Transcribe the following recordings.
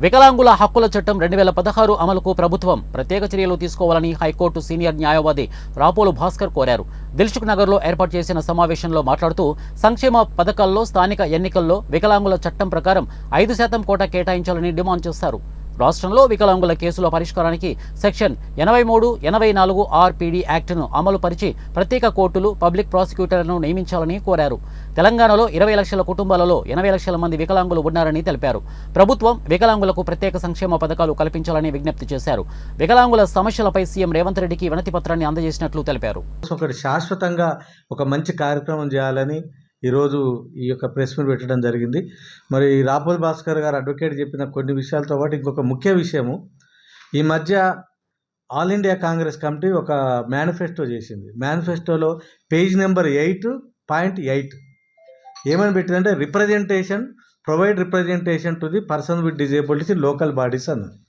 వికలాంగుల హక్కుల చట్టం 2016 అమలుకు ప్రభుత్వం ప్రత్యేక చర్యలు తీసుకోవాలని హైకోర్టు సీనియర్ న్యాయవాది రాపోలు భాస్కర్ కోరారు. దిల్సుఖ్ నగర్లో ఏర్పాటు చేసిన సమావేశంలో మాట్లాడుతూ సంక్షేమ పథకాల్లో స్థానిక ఎన్నికల్లో వికలాంగుల చట్టం ప్రకారం 5% కోటా కేటాయించాలని డిమాండ్ చేశారు. రాష్ట్రంలో వికలాంగుల కేసుల పరిష్కారానికి సెక్షన్ 83, 84 ఆర్పిడి యాక్ట్ను అమలు పరిచి ప్రత్యేక కోర్టులు, పబ్లిక్ ప్రాసిక్యూటర్లను నియమించాలని కోరారు. తెలంగాణలో 20 లక్షల కుటుంబాలలో 80 లక్షల మంది వికలాంగులు ఉన్నారని తెలిపారు. ప్రభుత్వం వికలాంగులకు ప్రత్యేక సంక్షేమ పథకాలు కల్పించాలని విజ్ఞప్తి చేశారు. వికలాంగుల సమస్యలపై సీఎం రేవంత్ రెడ్డికి వినతి పత్రాన్ని అందజేసినట్లు తెలిపారు. ఒకటి శాశ్వతంగా ఒక మంచి కార్యక్రమం చేయాలని ఈరోజు ఈ యొక్క ప్రెస్ మీట్ పెట్టడం జరిగింది. మరి రాపోల్ భాస్కర్ గారు అడ్వకేట్ చెప్పిన కొన్ని విషయాలతో పాటు ఇంకొక ముఖ్య విషయము, ఈ మధ్య ఆల్ ఇండియా కాంగ్రెస్ కమిటీ ఒక మేనిఫెస్టో చేసింది. మేనిఫెస్టోలో పేజ్ నెంబర్ 8.8 ఏమని పెట్టిందంటే provide representation to the person with disabilities in local bodies అన్నది.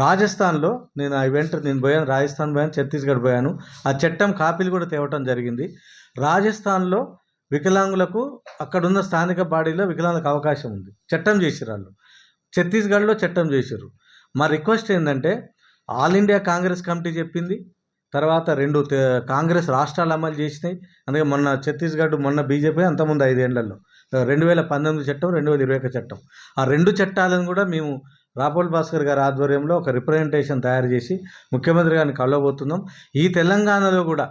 రాజస్థాన్లో నేను పోయాను, రాజస్థాన్ పోయాను, ఛత్తీస్గఢ్ పోయాను. ఆ చట్టం కాపీలు కూడా తేవటం జరిగింది. రాజస్థాన్లో వికలాంగులకు అక్కడున్న స్థానిక బాడీలో వికలాంగులకు అవకాశం ఉంది, చట్టం చేసిర్రు వాళ్ళు. ఛత్తీస్గఢ్లో చట్టం చేసిర్రు. మా రిక్వెస్ట్ ఏంటంటే ఆల్ ఇండియా కాంగ్రెస్ కమిటీ చెప్పింది, తర్వాత 2 కాంగ్రెస్ రాష్ట్రాలు అమలు చేసినాయి. అందుకే మొన్న ఛత్తీస్గఢ్, మొన్న బీజేపీ, అంతకుముందు 5 ఏళ్లలో 2019 చట్టం, 2021 చట్టం. ఆ 2 చట్టాలను కూడా మేము రాపోల్ భాస్కర్ గారి ఆధ్వర్యంలో ఒక రిప్రజెంటేషన్ తయారు చేసి ముఖ్యమంత్రి గారిని కలవబోతున్నాం. ఈ తెలంగాణలో కూడా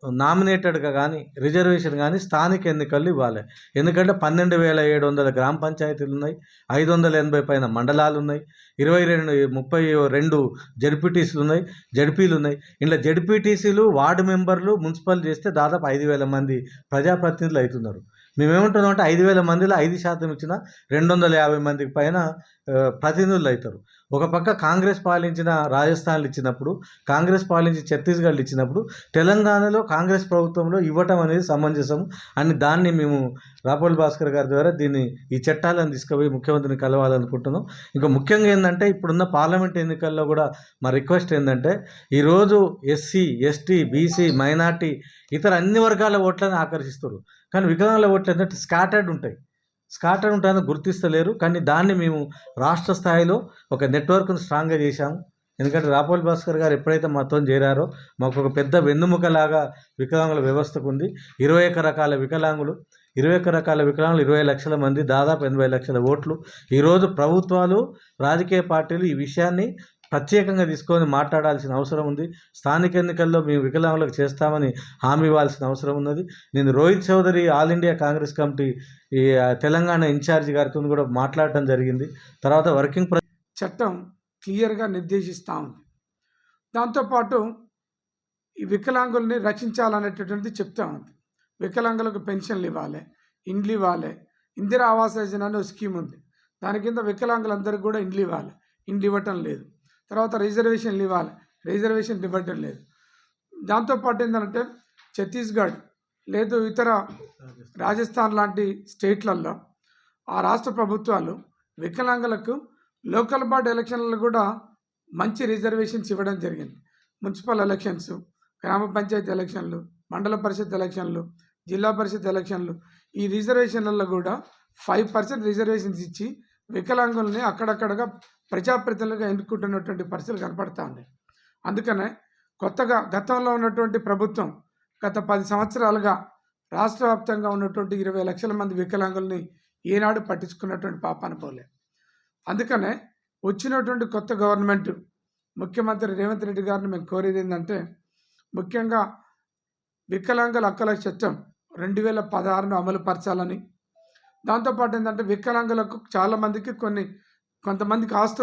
నామినేటెడ్గా కానీ రిజర్వేషన్ కానీ స్థానిక ఎన్నికలు ఇవ్వాలి. ఎందుకంటే 12,700 గ్రామ పంచాయతీలు ఉన్నాయి, 580 పైన మండలాలు ఉన్నాయి, 32 జడ్పీటీసీలు ఉన్నాయి, జడ్పీలు ఉన్నాయి. ఇంట్లో జడ్పీటీసీలు, వార్డు మెంబర్లు, మున్సిపల్ చేస్తే దాదాపు 5,000 మంది ప్రజాప్రతినిధులు అవుతున్నారు. మేమేమంటున్నాం అంటే 5,000 మందిలో 5% ఇచ్చినా 250 మందికి పైన ప్రతినిధులు అవుతారు. ఒక పక్క కాంగ్రెస్ పాలించిన రాజస్థాన్లు ఇచ్చినప్పుడు, కాంగ్రెస్ పాలించి ఛత్తీస్గఢ్ ఇచ్చినప్పుడు తెలంగాణలో కాంగ్రెస్ ప్రభుత్వంలో ఇవ్వటం అనేది సమంజసం అని దాన్ని మేము రాపోల్ భాస్కర్ గారి ద్వారా ఈ చట్టాలను తీసుకుపోయి ముఖ్యమంత్రిని కలవాలనుకుంటున్నాం. ఇంకా ముఖ్యంగా ఏంటంటే ఇప్పుడున్న పార్లమెంట్ ఎన్నికల్లో కూడా మా రిక్వెస్ట్ ఏంటంటే ఈరోజు ఎస్సీ, ఎస్టీ, బీసీ, మైనార్టీ, ఇతర అన్ని వర్గాల ఓట్లను ఆకర్షిస్తారు. కానీ వికలాంగుల ఓట్లు ఏంటంటే స్కాటర్డ్ ఉంటాయని గుర్తిస్తలేరు. కానీ దాన్ని మేము రాష్ట్ర స్థాయిలో ఒక నెట్వర్క్ను స్ట్రాంగ్గా చేశాము. ఎందుకంటే రాపోల్ భాస్కర్ గారు ఎప్పుడైతే మాతో చేరారో మాకు ఒక పెద్ద వెన్నుముకలాగా వికలాంగుల వ్యవస్థకు ఉంది. 21 రకాల వికలాంగులు, 20 లక్షల మంది, దాదాపు 80 లక్షల ఓట్లు. ఈరోజు ప్రభుత్వాలు, రాజకీయ పార్టీలు ఈ విషయాన్ని ప్రత్యేకంగా తీసుకొని మాట్లాడాల్సిన అవసరం ఉంది. స్థానిక ఎన్నికల్లో మేము వికలాంగులకు చేస్తామని హామీ ఇవ్వాల్సిన అవసరం ఉన్నది. నేను Rohit Chaudhary All India Congress Committee ఈ తెలంగాణ ఇన్ఛార్జి గారితో కూడా మాట్లాడటం జరిగింది. తర్వాత వర్కింగ్ చట్టం క్లియర్గా నిర్దేశిస్తూ ఉంది. దాంతోపాటు ఈ వికలాంగుల్ని రక్షించాలనేటటువంటిది చెప్తా ఉంది. వికలాంగులకు పెన్షన్లు ఇవ్వాలి, ఇండ్లు ఇవ్వాలి. ఇందిరా ఆవాస్ యోజన అనే స్కీమ్ ఉంది, దాని కింద వికలాంగులందరికీ కూడా ఇండ్లు ఇవ్వాలి, ఇండ్లు ఇవ్వటం లేదు. తర్వాత రిజర్వేషన్లు ఇవ్వాలి, రిజర్వేషన్ ఇవ్వటం లేదు. దాంతోపాటు ఏంటంటే ఛత్తీస్గఢ్ లేదు ఇతర రాజస్థాన్ లాంటి స్టేట్లలో ఆ రాష్ట్ర ప్రభుత్వాలు వికలాంగులకు లోకల్ బాడీ ఎలక్షన్లలో కూడా మంచి రిజర్వేషన్స్ ఇవ్వడం జరిగింది. మున్సిపల్ ఎలక్షన్స్, గ్రామ పంచాయతీ ఎలక్షన్లు, మండల పరిషత్ ఎలక్షన్లు, జిల్లా పరిషత్ ఎలక్షన్లు, ఈ రిజర్వేషన్లలో కూడా 5% రిజర్వేషన్స్ ఇచ్చి వికలాంగుల్ని అక్కడక్కడగా ప్రజాప్రతినిధులుగా ఎన్నుకుంటున్నటువంటి పరిస్థితులు కనపడతా ఉన్నాయి. అందుకనే కొత్తగా గతంలో ఉన్నటువంటి ప్రభుత్వం గత 10 సంవత్సరాలుగా రాష్ట్ర వ్యాప్తంగా ఉన్నటువంటి 20 లక్షల మంది వికలాంగుల్ని ఏనాడు పట్టించుకున్నటువంటి పాపాన పోలే. అందుకనే వచ్చినటువంటి కొత్త గవర్నమెంట్, ముఖ్యమంత్రి రేవంత్ రెడ్డి గారిని మేము కోరేది ఏంటంటే ముఖ్యంగా వికలాంగుల హక్కుల చట్టం 2016ను అమలు పరచాలని. దాంతోపాటు ఏంటంటే వికలాంగులకు చాలామందికి కొంతమందికి ఆస్తులు